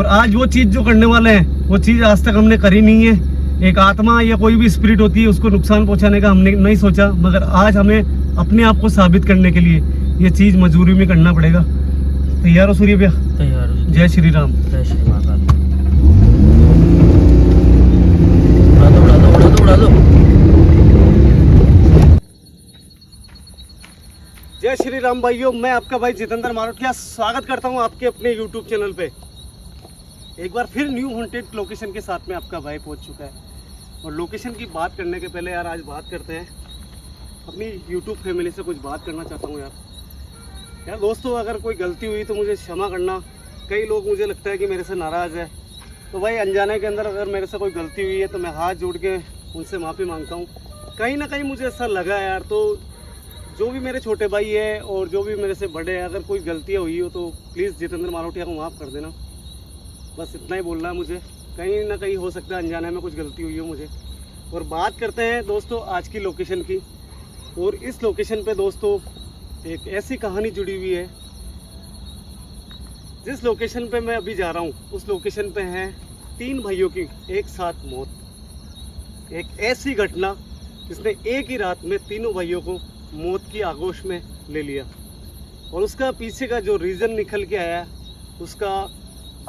और आज वो चीज़ जो करने वाले हैं वो चीज़ आज तक हमने करी नहीं है। एक आत्मा या कोई भी स्पिरिट होती है उसको नुकसान पहुंचाने का हमने नहीं सोचा, मगर आज हमें अपने आप को साबित करने के लिए ये चीज़ मजबूरी में करना पड़ेगा। तैयार हो सूर्य भैया? तैयार हो। जय श्री राम। जय श्री माता। उड़ा दो। जय श्री राम भाइयों, मैं आपका भाई जितेंद्र मारोटिया स्वागत करता हूं आपके अपने YouTube चैनल पे। एक बार फिर न्यू हॉन्टेड लोकेशन के साथ में आपका भाई पहुंच चुका है। और लोकेशन की बात करने के पहले यार आज बात करते हैं अपनी YouTube फैमिली से। कुछ बात करना चाहता हूं यार दोस्तों, अगर कोई गलती हुई तो मुझे क्षमा करना। कई लोग मुझे लगता है कि मेरे से नाराज़ है, तो भाई अनजाने के अंदर अगर मेरे से कोई गलती हुई है तो मैं हाथ जोड़ के उनसे माफ़ी मांगता हूँ। कहीं ना कहीं मुझे ऐसा लगा यार, तो जो भी मेरे छोटे भाई है और जो भी मेरे से बड़े हैं, अगर कोई गलतियाँ हुई हो तो प्लीज़ जितेंद्र मारोटिया को माफ़ कर देना। बस इतना ही बोलना है मुझे। कहीं ना कहीं हो सकता है अनजाने में कुछ गलती हुई हो मुझे। और बात करते हैं दोस्तों आज की लोकेशन की। और इस लोकेशन पे दोस्तों एक ऐसी कहानी जुड़ी हुई है। जिस लोकेशन पे मैं अभी जा रहा हूँ उस लोकेशन पे हैं 3 भाइयों की एक साथ मौत। एक ऐसी घटना जिसने एक ही रात में तीनों भाइयों को मौत की आगोश में ले लिया। और उसका पीछे का जो रीज़न निकल के आया, उसका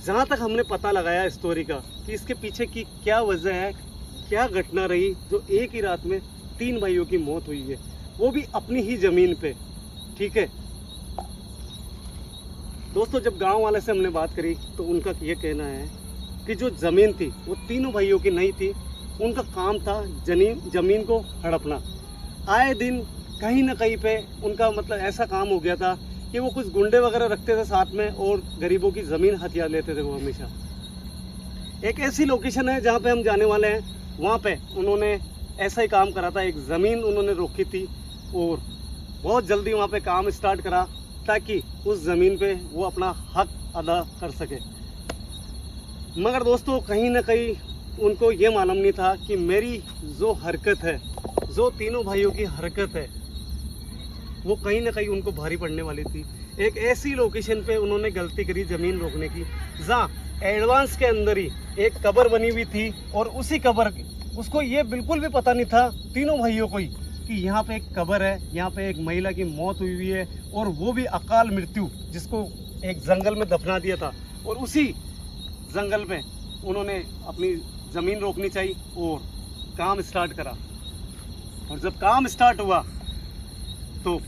जहाँ तक हमने पता लगाया स्टोरी का कि इसके पीछे की क्या वजह है, क्या घटना रही जो एक ही रात में 3 भाइयों की मौत हुई है, वो भी अपनी ही ज़मीन पे। ठीक है दोस्तों, जब गांव वाले से हमने बात करी तो उनका ये कहना है कि जो ज़मीन थी वो तीनों भाइयों की नहीं थी। उनका काम था ज़मीन को हड़पना। आए दिन कहीं ना कहीं पे उनका मतलब ऐसा काम हो गया था कि वो कुछ गुंडे वगैरह रखते थे साथ में और गरीबों की ज़मीन हथिया लेते थे वो हमेशा। एक ऐसी लोकेशन है जहाँ पे हम जाने वाले हैं, वहाँ पे उन्होंने ऐसा ही काम करा था। एक ज़मीन उन्होंने रोकी थी और बहुत जल्दी वहाँ पे काम स्टार्ट करा ताकि उस ज़मीन पे वो अपना हक अदा कर सके। मगर दोस्तों कहीं ना कहीं उनको ये मालूम नहीं था कि मेरी जो हरकत है, जो तीनों भाइयों की हरकत है, वो कहीं ना कहीं उनको भारी पड़ने वाली थी। एक ऐसी लोकेशन पे उन्होंने गलती करी ज़मीन रोकने की, जहाँ एडवांस के अंदर ही एक कब्र बनी हुई थी। और उसी कब्र उसको ये बिल्कुल भी पता नहीं था तीनों भाइयों को ही कि यहाँ पे एक कब्र है, यहाँ पे एक महिला की मौत हुई है, और वो भी अकाल मृत्यु, जिसको एक जंगल में दफना दिया था। और उसी जंगल में उन्होंने अपनी ज़मीन रोकनी चाहिए और काम स्टार्ट करा। और जब काम स्टार्ट हुआ तो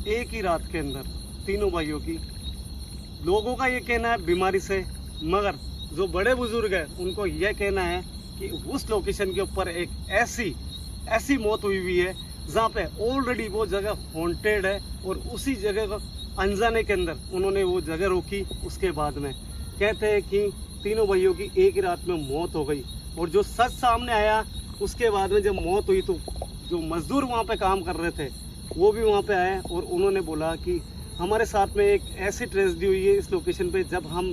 एक ही रात के अंदर तीनों भाइयों की, लोगों का ये कहना है बीमारी से, मगर जो बड़े बुजुर्ग हैं उनको यह कहना है कि उस लोकेशन के ऊपर एक ऐसी मौत हुई है जहाँ पे ऑलरेडी वो जगह हॉन्टेड है। और उसी जगह को अनजाने के अंदर उन्होंने वो जगह रोकी। उसके बाद में कहते हैं कि तीनों भाइयों की एक ही रात में मौत हो गई। और जो सच सामने आया उसके बाद में जब मौत हुई तो जो मजदूर वहाँ पे काम कर रहे थे वो भी वहाँ पे आए और उन्होंने बोला कि हमारे साथ में एक ऐसी ट्रेजेडी हुई है इस लोकेशन पे। जब हम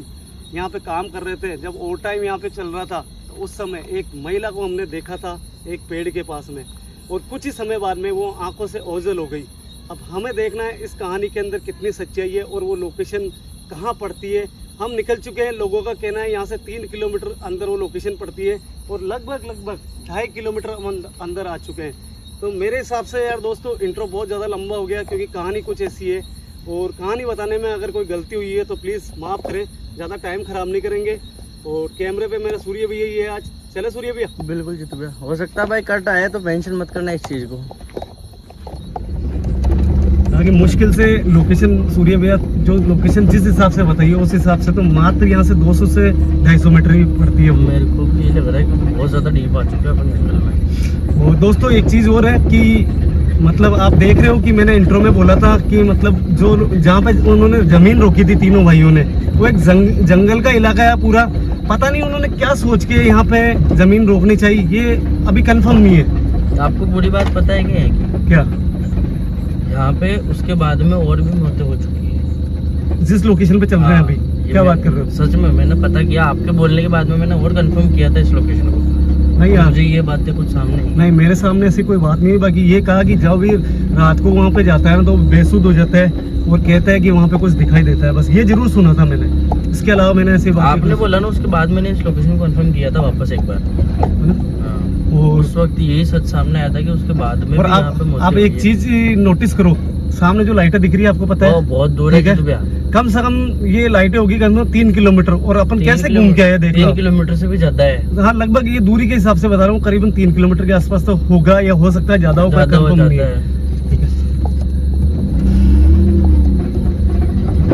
यहाँ पे काम कर रहे थे, जब ओवर टाइम यहाँ पे चल रहा था, तो उस समय एक महिला को हमने देखा था एक पेड़ के पास में, और कुछ ही समय बाद में वो आंखों से ओझल हो गई। अब हमें देखना है इस कहानी के अंदर कितनी सच्चाई है और वो लोकेशन कहाँ पड़ती है। हम निकल चुके हैं, लोगों का कहना है यहाँ से 3 किलोमीटर अंदर वो लोकेशन पड़ती है और लगभग 2.5 किलोमीटर अंदर आ चुके हैं। तो मेरे हिसाब से यार दोस्तों इंट्रो बहुत ज़्यादा लंबा हो गया, क्योंकि कहानी कुछ ऐसी है। और कहानी बताने में अगर कोई गलती हुई है तो प्लीज़ माफ़ करें, ज़्यादा टाइम ख़राब नहीं करेंगे। और कैमरे पे मेरा सूर्य भैया ही है आज। चले सूर्य भैया? बिल्कुल जीतू भैया, हो सकता है भाई कट आए तो टेंशन मत करना इस चीज़ को। आगे मुश्किल से लोकेशन सूर्य भैया जो लोकेशन जिस हिसाब से बताइए उस हिसाब से तो मात्र यहाँ से 200 से 250 मीटर ही पड़ती है। मेरे को भी ये लग रहा है कि बहुत ज़्यादा डीप आ चुका है अपन जंगल में। और दोस्तों एक चीज़ और है कि मतलब आप देख रहे हो कि मैंने इंट्रो में बोला था कि मतलब जो जहाँ पे उन्होंने ज़मीन रोकी थी तीनों भाइयों ने, वो एक जंगल का इलाका है पूरा। पता नहीं उन्होंने क्या सोच के यहाँ पे ज़मीन रोकनी चाहिए, ये अभी कंफर्म नहीं है। आपको पूरी बात पता है क्या यहाँ पे उसके बाद में और भी मौतें हो चुकी है जिस लोकेशन पे चल रहे हैं अभी? क्या बात कर रहे हो? सच में मैंने पता किया, आपके बोलने के बाद में मैंने और कंफर्म किया था इस लोकेशन को। नहीं यार, मुझे ये बातें कुछ सामने नहीं, मेरे सामने ऐसी कोई बात नहीं है। बाकी ये कहा कि जब भी रात को वहाँ पे जाता है ना तो बेसुध हो जाता है और कहता है कि वहाँ पे कुछ दिखाई देता है। बस ये जरूर सुना था मैंने, इसके अलावा मैंने ऐसी बात आपने बोला ना, उसके बाद मैंने इस लोकेशन को कंफर्म किया था वापस एक बार। हाँ। और उस वक्त यही सच सामने आया था कि उसके बाद में और भी यहाँ पे आप एक चीज नोटिस करो, सामने जो लाइटें दिख रही है आपको पता है बहुत दूर है ठीक है? जितू भैया। कम से कम ये लाइटें होगी कम से कम 3 किलोमीटर, और अपन कैसे घूम के आए देख लो। 3 किलोमीटर से भी ज्यादा है। हाँ, लगभग ये दूरी के हिसाब से बता रहा हूँ, करीबन 3 किलोमीटर के आसपास तो होगा, या हो सकता है ज्यादा होगा, ज्यादा हो confirm नहीं जाता है। है। ठीक है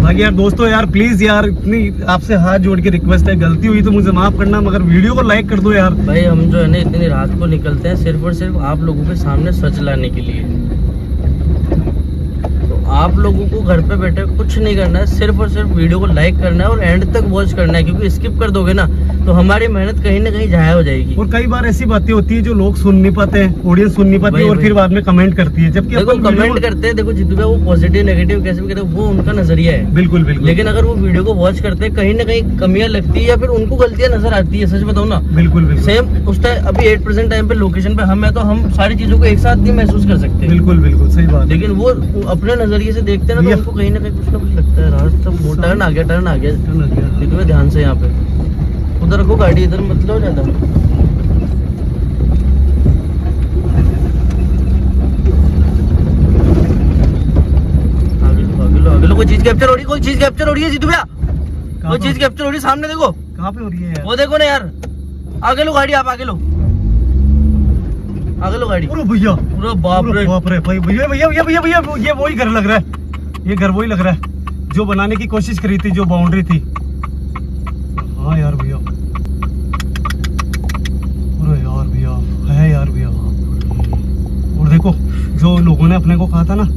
बाकी यार दोस्तों, यार प्लीज यार, इतनी आपसे हाथ जोड़ के रिक्वेस्ट है, गलती हुई तो मुझे माफ करना, मगर वीडियो को लाइक कर दो यार। भाई हम जो है ना इतनी रात को निकलते हैं सिर्फ और सिर्फ आप लोगों के सामने सच लाने के लिए। तो आप लोगों को घर पे बैठे कुछ नहीं करना है, सिर्फ और सिर्फ वीडियो को लाइक करना है और एंड तक वॉच करना है, क्योंकि स्किप कर दोगे ना तो हमारी मेहनत कहीं ना कहीं जाया हो जाएगी। और कई बार ऐसी बातें होती है जो लोग सुन नहीं पाते हैं, ऑडियंस सुन नहीं पाती है, वही, और वही। फिर बाद में कमेंट करती है, जबकि देखो अपन वीडियो कमेंट करते हैं, देखो जितू भैया वो पॉजिटिव नेगेटिव कैसे भी कहते हैं वो उनका नजरिया है। बिल्कुल बिल्कुल लेकिन अगर वो वीडियो को वॉच करते हैं कहीं ना कहीं कमियां लगती है या फिर उनको गलतियां नजर आती है, सच बताऊं ना। बिल्कुल बिल्कुल सेम उस टाइम अभी 8% टाइम पे लोकेशन पे हम है तो हम सारी चीजों को एक साथ नहीं महसूस कर सकते। बिल्कुल बिल्कुल सही बात है। लेकिन वो अपने नजरिए से देखते हैं ना भैया। तो उनको कहीं ना कहीं कुछ ना कुछ लगता है, रास्ता वो टर्न आ गया चलो भैया। जितू भैया ध्यान से यहाँ पे उधर रखो गाड़ी, इधर मत लो ज्यादा। आगे लो, कोई चीज कैप्चर हो रही है जितू भैया, कोई चीज कैप्चर हो रही है, सामने देखो, कहाँ पे हो रही है यार? वो देखो ना यार, आगे लो गाड़ी, आप आगे लो गाड़ी। अरे भैया, पूरा बाप रे, बाप रे भाई, भैया भैया भैया भैया भैया, ये वही घर लग रहा है, ये घर वही लग रहा है जो बनाने की कोशिश करी थी, जो बाउंड्री थी। हाँ यार भैया, अरे यार भैया, है यार भैया। और देखो जो लोगों ने अपने को कहा था ना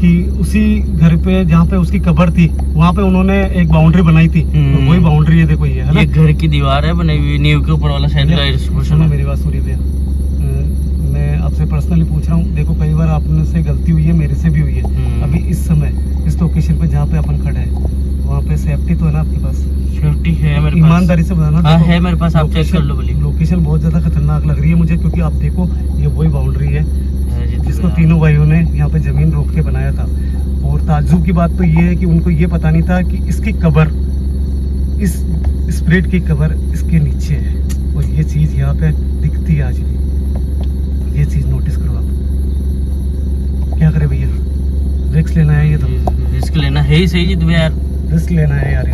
कि उसी घर पे जहाँ पे उसकी कब्र थी वहाँ पे उन्होंने एक बाउंड्री बनाई थी, और वही बाउंड्री है, देखो ये है ना, ये घर की दीवार है बनी हुई, नींव के ऊपर वाला शायद का सुनो मेरी बात, सुनिए भैया, मैं आपसे पर्सनली पूछ रहा हूँ, देखो कई बार आपने से गलती हुई है, मेरे से भी हुई है। अभी इस समय इस लोकेशन पे जहाँ पे अपन खड़े हैं वहाँ पे सेफ्टी तो है ना आपके पास? सेफ्टी है मेरे पास, ईमानदारी से बताना। हाँ देखो, है मेरे पास, आप चेक कर लो बोलिए। लोकेशन बहुत ज्यादा खतरनाक लग रही है मुझे, क्योंकि आप देखो ये वही बाउंड्री है जिसको हाँ। तीनों भाइयों ने यहाँ पे जमीन रोक के बनाया था। और ताज्जुब की बात तो ये है कि उनको ये पता नहीं था कि इसकी कब्र, इस स्प्रिट की कब्र इसके नीचे है, और ये चीज यहाँ पे दिखती है आज भी। ये चीज नोटिस करो आप। क्या करे भैया, रिस्क लेना है, ये तो रिस्क लेना है ही सही जितू यार, रिस्क लेना है यार।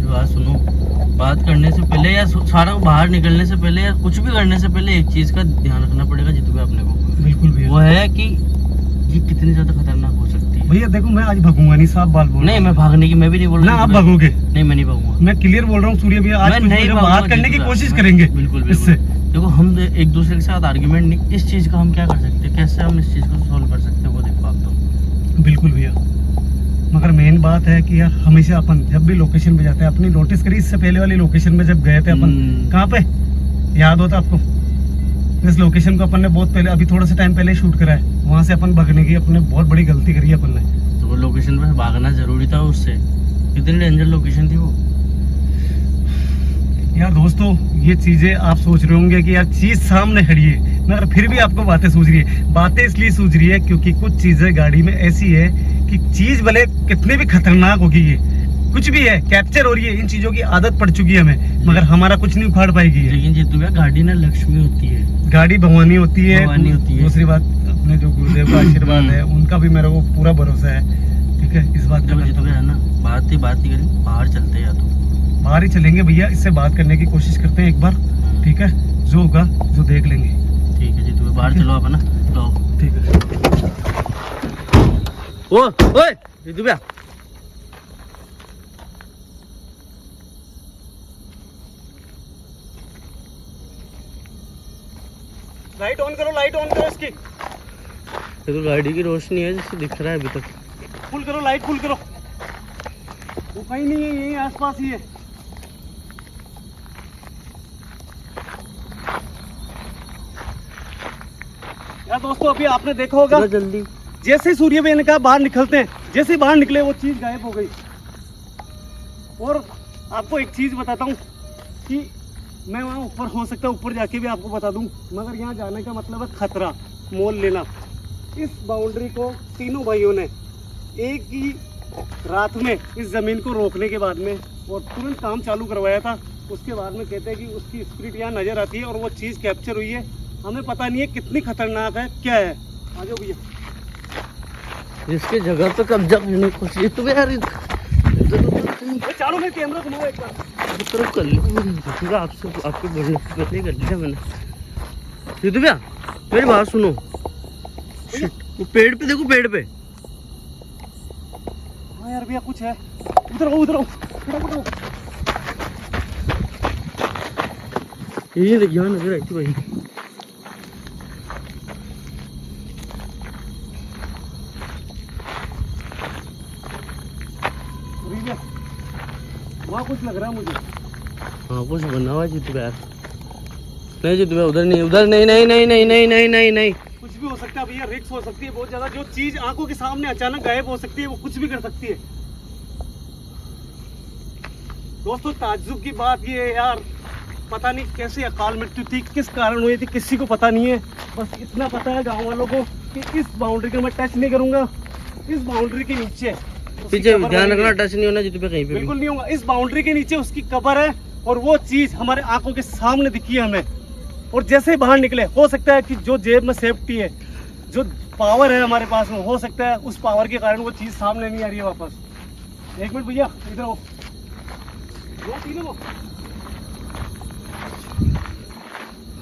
बात सुनो, बात करने से पहले या सारा बाहर निकलने से पहले या कुछ भी करने से पहले एक चीज का ध्यान रखना पड़ेगा जितू भैया अपने को। बिल्कुल भैया। वो है कि ये कितनी ज्यादा खतरनाक हो सकती है। भैया देखो, मैं आज भागूंगा नहीं, साफ बात बोल रहा नहीं हूँ। मैं भागने की मैं भी नहीं बोल ना रहा आप भागोगे, नहीं मैं नहीं भागूंगा, मैं क्लियर बोल रहा हूँ सूर्य भैया, आज मैं कुछ नहीं मुझे भागूंगा बात करने की जितू भैया। कोशिश मैं- करेंगे बिल्कुल इससे। देखो हम एक दूसरे के साथ आर्ग्यूमेंट नहीं, इस चीज का हम क्या कर सकते हैं, कैसे हम इस चीज को सॉल्व कर सकते हैं वो देखो आप तो। बिल्कुल भैया, मगर मेन बात है कि यार हमेशा अपन जब भी लोकेशन पे जाते हैं, अपनी नोटिस करी इससे पहले वाली लोकेशन में जब गए थे अपन, कहाँ पे याद होता आपको? इस लोकेशन को अपन ने बहुत पहले, अभी थोड़ा सा टाइम पहले शूट करा है, वहाँ से अपन भगने की अपने बहुत बड़ी गलती करी है अपन ने। तो वो लोकेशन पे भागना जरूरी था उससे, कितनी डेंजर लोकेशन थी वो। यार दोस्तों, ये चीजें आप सोच रहे होंगे कि यार चीज सामने खड़ी है, मगर फिर भी आपको बातें सूझ रही है। बातें इसलिए सूझ रही है क्योंकि कुछ चीजें गाड़ी में ऐसी है कि चीज भले कितने भी खतरनाक होगी, ये कुछ भी है कैप्चर हो रही है, इन चीजों की आदत पड़ चुकी है हमें, मगर हमारा कुछ नहीं उखाड़ पाएगी ये। लेकिन जितू भैया गाड़ी ना लक्ष्मी होती है, गाड़ी भगवानी होती है। भगवानी होती है। दूसरी बात, अपने जो गुरुदेव का आशीर्वाद है उनका भी मेरे को पूरा भरोसा है, ठीक है, इस बात देखो का। जितू भैया ना बात ही करें, बाहर चलते हैं या तो बाहर ही चलेंगे भैया, इससे बात करने की कोशिश करते हैं एक बार, ठीक है, जो होगा जो देख लेंगे। ठीक है जितू भैया, बाहर चलो आप है ना, तो ठीक है। ओए जितू भैया, लाइट ऑन करो, लाइट ऑन करो इसकी, देखो गाड़ी की रोशनी है जैसे दिख रहा है अभी तक। फुल करो, लाइट फुल करो। वो कहीं नहीं है, यही आसपास ही है। यार दोस्तों, अभी आपने देखा होगा, जल्दी जैसे ही सूर्य बहन का बाहर निकलते हैं, जैसे ही बाहर निकले वो चीज गायब हो गई। और आपको एक चीज बताता हूँ कि मैं वहाँ ऊपर, हो सकता है ऊपर जाके भी आपको बता दूँ, मगर यहाँ जाने का मतलब है खतरा, मोल लेना। इस बाउंड्री को तीनों भाइयों ने एक ही रात में इस जमीन को रोकने के बाद में और तुरंत काम चालू करवाया था। उसके बाद में कहते हैं कि उसकी स्पिरिट यहाँ नज़र आती है और वो चीज़ कैप्चर हुई है। हमें पता नहीं है कितनी खतरनाक है, क्या है। आ जाओ भैया। इसकी जगह पे कब्जा करने की कोशिश तो यार चालू में कैमरा घुमाओ एक बार। तरफ कर लिया आपसे, आपके बोलने से पहले कर लिया मैंने। सिद्धू भैया मेरी बात सुनो, वो पेड़ पे देखो, पेड़ पे। हाँ यार भैया कुछ है, उधर आओ उधर आओ। ये यहाँ नजर आई थी भाई। वहाँ कुछ लग रहा है मुझे। हाँ कुछ बना हुआ जितू यार। नहीं जितू भैया उधर नहीं, उधर नहीं नहीं नहीं नहीं नहीं नहीं नहीं नहीं। कुछ भी हो सकता है भैया, रिस्क हो सकती है बहुत ज्यादा। जो चीज आंखों के सामने अचानक गायब हो सकती है वो कुछ भी कर सकती है। दोस्तों ताज्जुब की बात ये है यार, पता नहीं कैसे अकाल मृत्यु थी, किस कारण हुई थी, किसी को पता नहीं है। बस इतना पता है गाँव वालों को कि इस बाउंड्री को मैं टच नहीं करूंगा। इस बाउंड्री के नीचे पीछे ध्यान रखना, टच नहीं होना जितू पे कहीं पे। बिल्कुल नहीं होगा। इस बाउंड्री के नीचे उसकी कब्र है और वो चीज हमारे आंखों के सामने दिखी है हमें। और जैसे ही बाहर निकले, हो सकता है कि जो जेब में सेफ्टी है, जो पावर है हमारे पास में, हो सकता है उस पावर के कारण वो चीज सामने नहीं आ रही है वापस। एक मिनट भैया इधर आओ।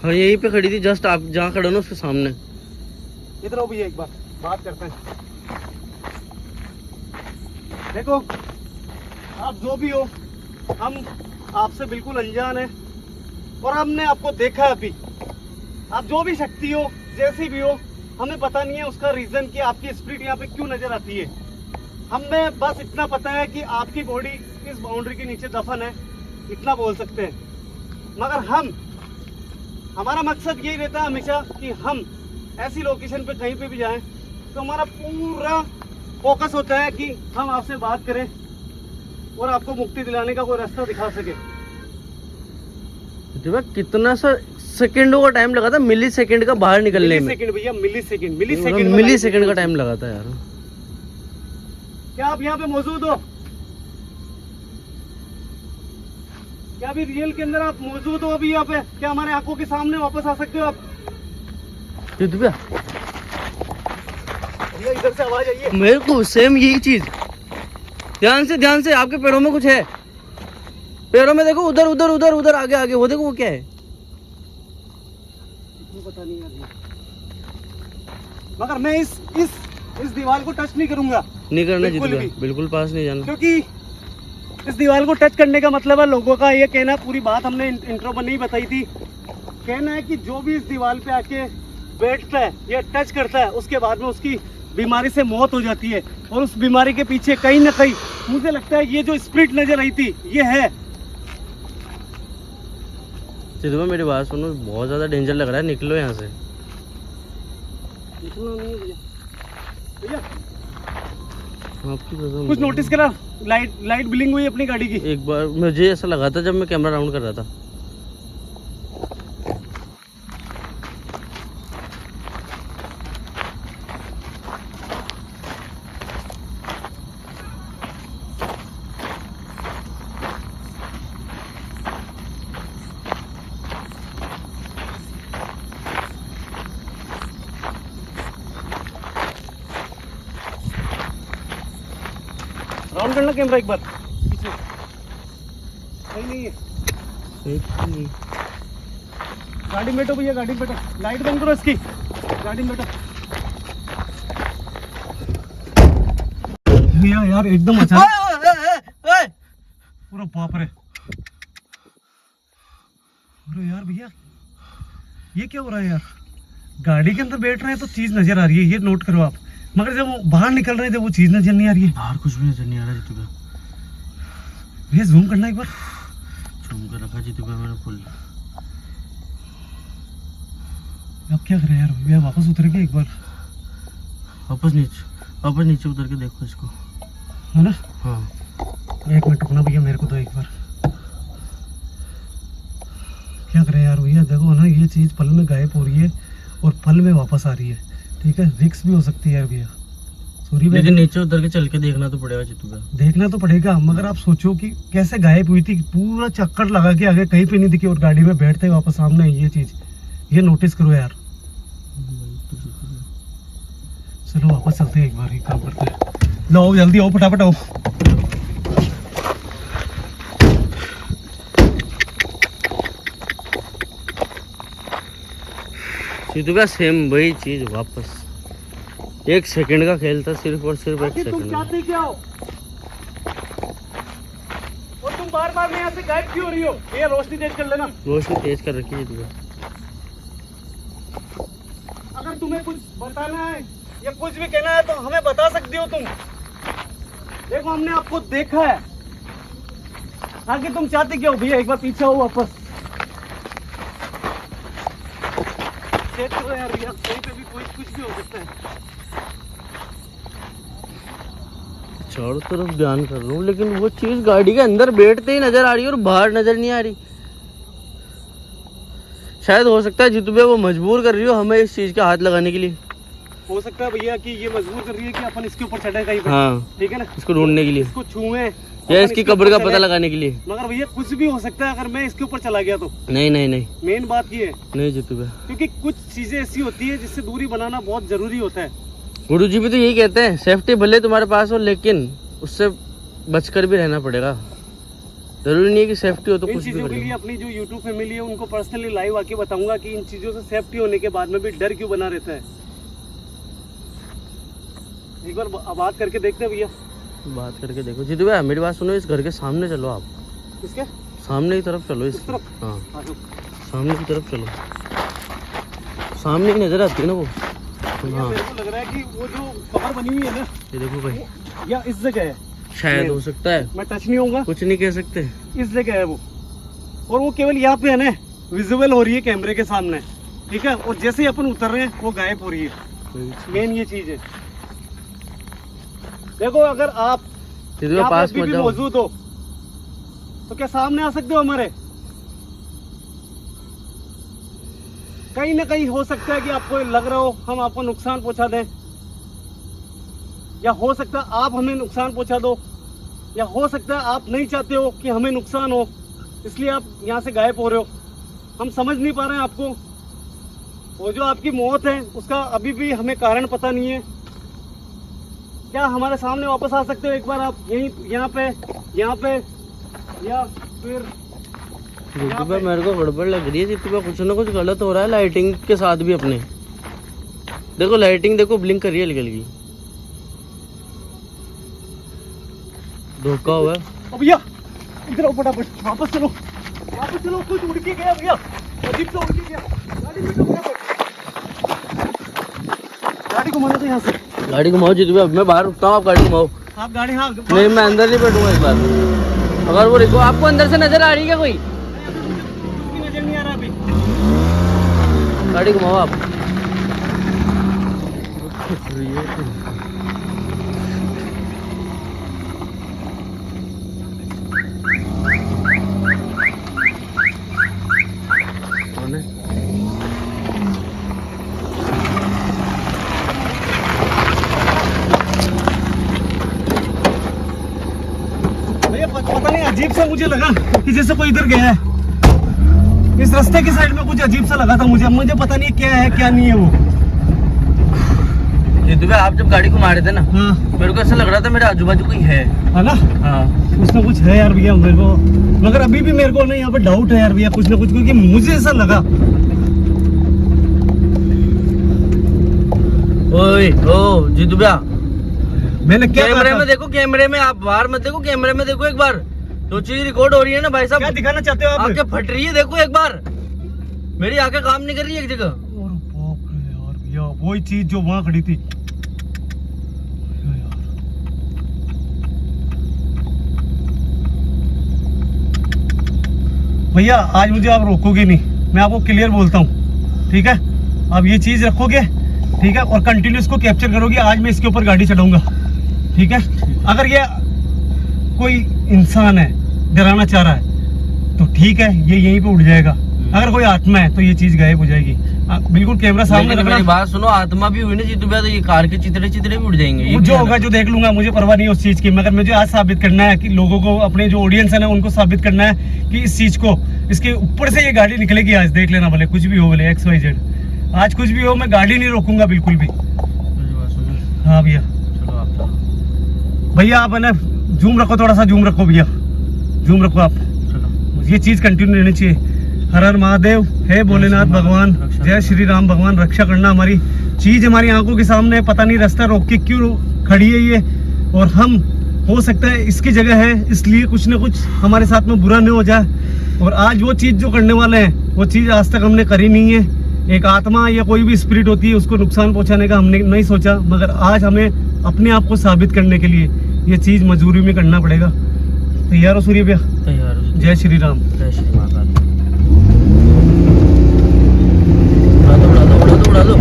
हाँ यहीं पे खड़ी थी, जस्ट आप जहाँ खड़े हो ना उसके सामने। इधर आओ भैया, एक बार बात करते हैं। देखो आप जो भी हो, हम आपसे बिल्कुल अनजान है और हमने आपको देखा है अभी। आप जो भी शक्ति हो, जैसी भी हो, हमें पता नहीं है उसका रीजन कि आपकी स्पिरिट यहाँ पे क्यों नजर आती है। हमें बस इतना पता है कि आपकी बॉडी इस बाउंड्री के नीचे दफन है, इतना बोल सकते हैं। मगर हमारा मकसद यही रहता है हमेशा कि हम ऐसी लोकेशन पे कहीं पे भी जाएं तो हमारा पूरा फोकस होता है कि हम आपसे बात करें और आपको मुक्ति दिलाने का कोई रास्ता दिखा सके। कितना सा सेकंडों का टाइम लगा था, मिली सेकंड का बाहर निकलने में। सेकंड भैया, मिली सेकंड का टाइम लगा था यार। क्या आप यहाँ पे मौजूद हो? क्या अभी रियल के अंदर आप मौजूद हो अभी यहाँ पे? क्या हमारे आंखों के सामने वापस आ सकते हो आप? भैया इधर से आवाज आई है मेरे को, सेम यही चीज। ध्यान से आपके पैरों में कुछ है। पैरों में देखो, उधर उधर उधर उधर आगे आगे, वो देखो वो क्या है। पता नहीं है, मगर मैं इस दीवार को टच नहीं करूंगा। नहीं करना जितना, बिल्कुल पास नहीं जाना। क्योंकि इस दीवार को टच करने का मतलब है, लोगों का ये कहना, पूरी बात हमने इंट्रो में नहीं बताई थी, कहना है कि जो भी इस दीवार पे आके बैठता है या टच करता है, उसके बाद में उसकी बीमारी से मौत हो जाती है। और उस बीमारी के पीछे कहीं ना कहीं मुझे लगता है ये जो स्पिरिट नजर आई थी ये है। सिद्धू मेरी बात सुनो, बहुत ज्यादा डेंजर लग रहा है, निकलो यहाँ से। निकलना नहीं है भैया। आपकी कसम। कुछ नोटिस करा? लाइट ब्लिंक हुई अपनी गाड़ी की। एक बार मुझे ऐसा लगा था जब मैं कैमरा राउंड कर रहा था। राउंड करना कैमरा एक बार पीछे। नहीं है। गाड़ी में बैठो भैया, गाड़ी में बैठो। लाइट बंद करो इसकी, गाड़ी में बैठो भैया। यार एकदम अचानक पूरा बाप रे। अरे यार भैया ये क्या हो रहा है यार? गाड़ी के अंदर बैठ रहे हैं तो चीज नजर आ रही है, ये नोट करो आप। मगर जब वो बाहर निकल रहे थे वो चीज नजर नहीं आ रही है। बाहर कुछ भी नजर नहीं आ रहा जितू भैया जूम करना एक बार। जूम कर रखा जितू मैंने फुल। अब क्या करें यार? भैया वापस उतर के एक बार, वापस नीचे उतर के देखो इसको, है ना? हाँ एक मिनट रुकना भैया मेरे को तो एक बार। क्या करें यार भैया? देखो ना, ये चीज पल में गायब हो रही है और पल में वापस आ रही है। ठीक है, रिस्क भी हो सकती है यार भैया। सॉरी लेकिन नीचे उतर के चल के देखना तो पड़ेगा जीतू भैया। देखना तो पड़ेगा, मगर आप सोचो कि कैसे गायब हुई थी, पूरा चक्कर लगा के आगे कहीं पे नहीं दिखी और गाड़ी में बैठते ही वापस सामने आई ये चीज। ये नोटिस करो यार। चलो वापस चलते हैं, एक बार ही काम करते हैं। लो जल्दी आओ, फटाफट आओ। जीतू भैया सेम वही चीज वापस, 1 सेकंड का खेल था, सिर्फ और सिर्फ 1 तुम सेकंड। चाहते क्या हो और तुम बार बार यहाँ से गायब क्यों हो रही हो? ये रोशनी तेज कर लेना। रोशनी तेज कर रखी है जीतू भैया। अगर तुम्हें कुछ बताना है या कुछ भी कहना है तो हमें बता सकती हो तुम। देखो हमने आपको देखा है, आगे तुम चाहते क्या हो? भैया एक बार पीछे हो वापस। चेक करो यार भैया, कहीं पे भी कोई कुछ भी हो सकता है। चारों तरफ ध्यान कर रहा हूँ, लेकिन वो चीज गाड़ी के अंदर बैठते ही नजर आ रही है और बाहर नजर नहीं आ रही। शायद हो सकता है जीतू भैया वो मजबूर कर रही हो हमें इस चीज का हाथ लगाने के लिए। हो सकता है भैया कि ये मजबूर कर रही है कि अपन इसके ऊपर चढ़े कहीं पे। हाँ, ठीक है ना, इसको ढूंढने के लिए इसको छुए या इसकी कब्र का पता लगाने के लिए। मगर भैया कुछ भी हो सकता है अगर मैं इसके ऊपर चला गया तो। नहीं नहीं नहीं मेन बात ये है, नहीं जीतू भैया, क्योंकि कुछ चीजें ऐसी होती है जिससे दूरी बनाना बहुत जरूरी होता है। गुरु जी भी तो यही कहते हैं, सेफ्टी भले तुम्हारे पास हो लेकिन उससे बचकर भी रहना पड़ेगा। जरूरी नहीं है कि सेफ्टी हो तो इन कुछ भी चीजों के लिए करेगा। अपनी जो यूट्यूब फैमिली है उनको पर्सनली लाइव आके बताऊंगा कि इन चीजों से सेफ्टी होने के बाद में भी डर क्यों बना रहता है। एक बार बात करके देखते हैं भैया। बात करके देखो जीतू भैया, मेरी बात सुनो, इस घर के सामने चलो आप, किसके सामने की तरफ चलो। इस तरफ? हाँ, आ जाओ। सामने की तरफ चलो, सामने की नजर आती है ना वो। भैया, हाँ मेरे को लग रहा है कि वो जो कवर बनी हुई है ना, ये देखो भाई, या इस जगह है। शायद हो सकता है, मैं टच नहीं होऊंगा, कुछ नहीं कह सकते। इस जगह है वो, और वो केवल यहाँ पे है ना, विजिबल हो रही है कैमरे के सामने। ठीक है, और जैसे ही अपन उतर रहे हैं वो गायब हो रही है। मेन ये चीज है। देखो अगर आप जीतू भैया यहाँ पे पास अभी मत भी जाओ। मौजूद हो तो क्या सामने आ सकते हो हमारे? कहीं ना कहीं हो सकता है कि आपको लग रहा हो हम आपको नुकसान पहुंचा दें, या हो सकता है आप हमें नुकसान पहुंचा दो, या हो सकता है आप नहीं चाहते हो कि हमें नुकसान हो, इसलिए आप यहाँ से गायब हो रहे हो। हम समझ नहीं पा रहे हैं आपको। वो जो आपकी मौत है उसका अभी भी हमें कारण पता नहीं है। क्या हमारे सामने वापस आ सकते हो एक बार आप? यहीं यहाँ पे या फिर जीतू भैया मेरे को गड़बड़ लग रही है जीतू भैया, कुछ ना कुछ गलत हो रहा है लाइटिंग के साथ भी अपने। देखो लाइटिंग देखो ब्लिंक कर रही है हल्की। धोखा हुआ है। ओ भैया इधर आओ, फटाफट वापस चलो, वापस चलो। कुछ उड़ के गया भैया, अजीब सा उड़ के गया। गाड़ी में गाड़ी घुमाना था यहाँ से। गाड़ी घुमाओ जीतू भैया, मैं बाहर रुकता हूँ, आप गाड़ी घुमाओ। आप गाड़ी, हाँ नहीं मैं अंदर नहीं बैठूंगा इस बार। अगर वो देखो आपको अंदर से नजर आ रही है क्या कोई? नजर नहीं आ रहा अभी। गाड़ी घुमाओ आप। कौन है? भैया पता नहीं, अजीब सा मुझे लगा कि जैसे कोई इधर गया है। इस रास्ते की साइड में कुछ अजीब सा लगा था मुझे पता नहीं क्या है क्या नहीं है वो। जीतू भैया आप जब गाड़ी घुमा रहे थे ना, हाँ मेरे को ऐसा लग रहा था मेरे आजू बाजू कोई है ना, हाँ। कुछ ना कुछ है यार भैया मेरे को, मगर अभी भी मेरे को ना यहाँ पे डाउट है यार भैया, कुछ ना कुछ, क्योंकि मुझे ऐसा लगा। ओए ओ जीतू भैया, मैंने क्या कैमरे कहा में था? देखो, कैमरे में आप बाहर मत देखो, कैमरे में देखो एक बार। जो चीज रिकॉर्ड हो रही है ना भाई क्या साहब, दिखाना चाहते हो आप? आंखें फट रही है, देखो एक बार। मेरी आंखें काम नहीं कर रही है एक जगह। और बाप रे यार भैया, वही चीज जो वहां खड़ी थी यार। भैया आज मुझे आप रोकोगे नहीं, मैं आपको क्लियर बोलता हूँ। ठीक है, अब ये चीज रखोगे, ठीक है, और कंटिन्यू इसको कैप्चर करोगे। आज मैं इसके ऊपर गाड़ी चढ़ाऊंगा। ठीक है, अगर ये कोई इंसान है डराना चाह रहा है तो ठीक है, ये यहीं पे उड़ जाएगा। अगर कोई आत्मा है तो ये चीज गायब हो जाएगी। बिल्कुल कैमरा सामने लेकिन रखना। मेरी बात सुनो, आत्मा भी हुई ना जीतू भैया, तो ये कार के चितड़े चितड़े भी उड़ जाएंगे। ये वो भी जो ध्यान होगा जो देख लूंगा, मुझे परवाह नहीं है उस चीज की, मगर मुझे आज साबित करना है कि लोगों को, अपने जो ऑडियंस है ना, उनको साबित करना है कि इस चीज को, इसके ऊपर से ये गाड़ी निकलेगी आज, देख लेना भले कुछ भी हो, भले XYZ, आज कुछ भी हो, मैं गाड़ी नहीं रोकूंगा बिल्कुल भी। मेरी बात सुनो। हाँ भैया, चलो आप चलो। भैया आप है ना जूम रखो, थोड़ा सा जूम रखो भैया, जूम रखो आप, चलो। ये चीज कंटिन्यू रहनी चाहिए। हर हर महादेव, हे भोलेनाथ भगवान, जय श्री राम भगवान, रक्षा करना। हमारी चीज हमारी आंखों के सामने है, पता नहीं रास्ता रोक के क्यों खड़ी है ये, और हम हो सकता है इसकी जगह है, इसलिए कुछ ना कुछ हमारे साथ में बुरा नहीं हो जाए। और आज वो चीज जो करने वाले हैं, वो चीज आज तक हमने करी नहीं है। एक आत्मा या कोई भी स्पिरिट होती है, उसको नुकसान पहुंचाने का हमने नहीं सोचा, मगर आज हमें अपने आप को साबित करने के लिए ये चीज मजबूरी में करना पड़ेगा। तैयार हो सूर्य भैया? तैयार हो। जय श्री राम। जय श्री महाकाल। उड़ा दो उड़ा दो उड़ा दो उड़ा दो।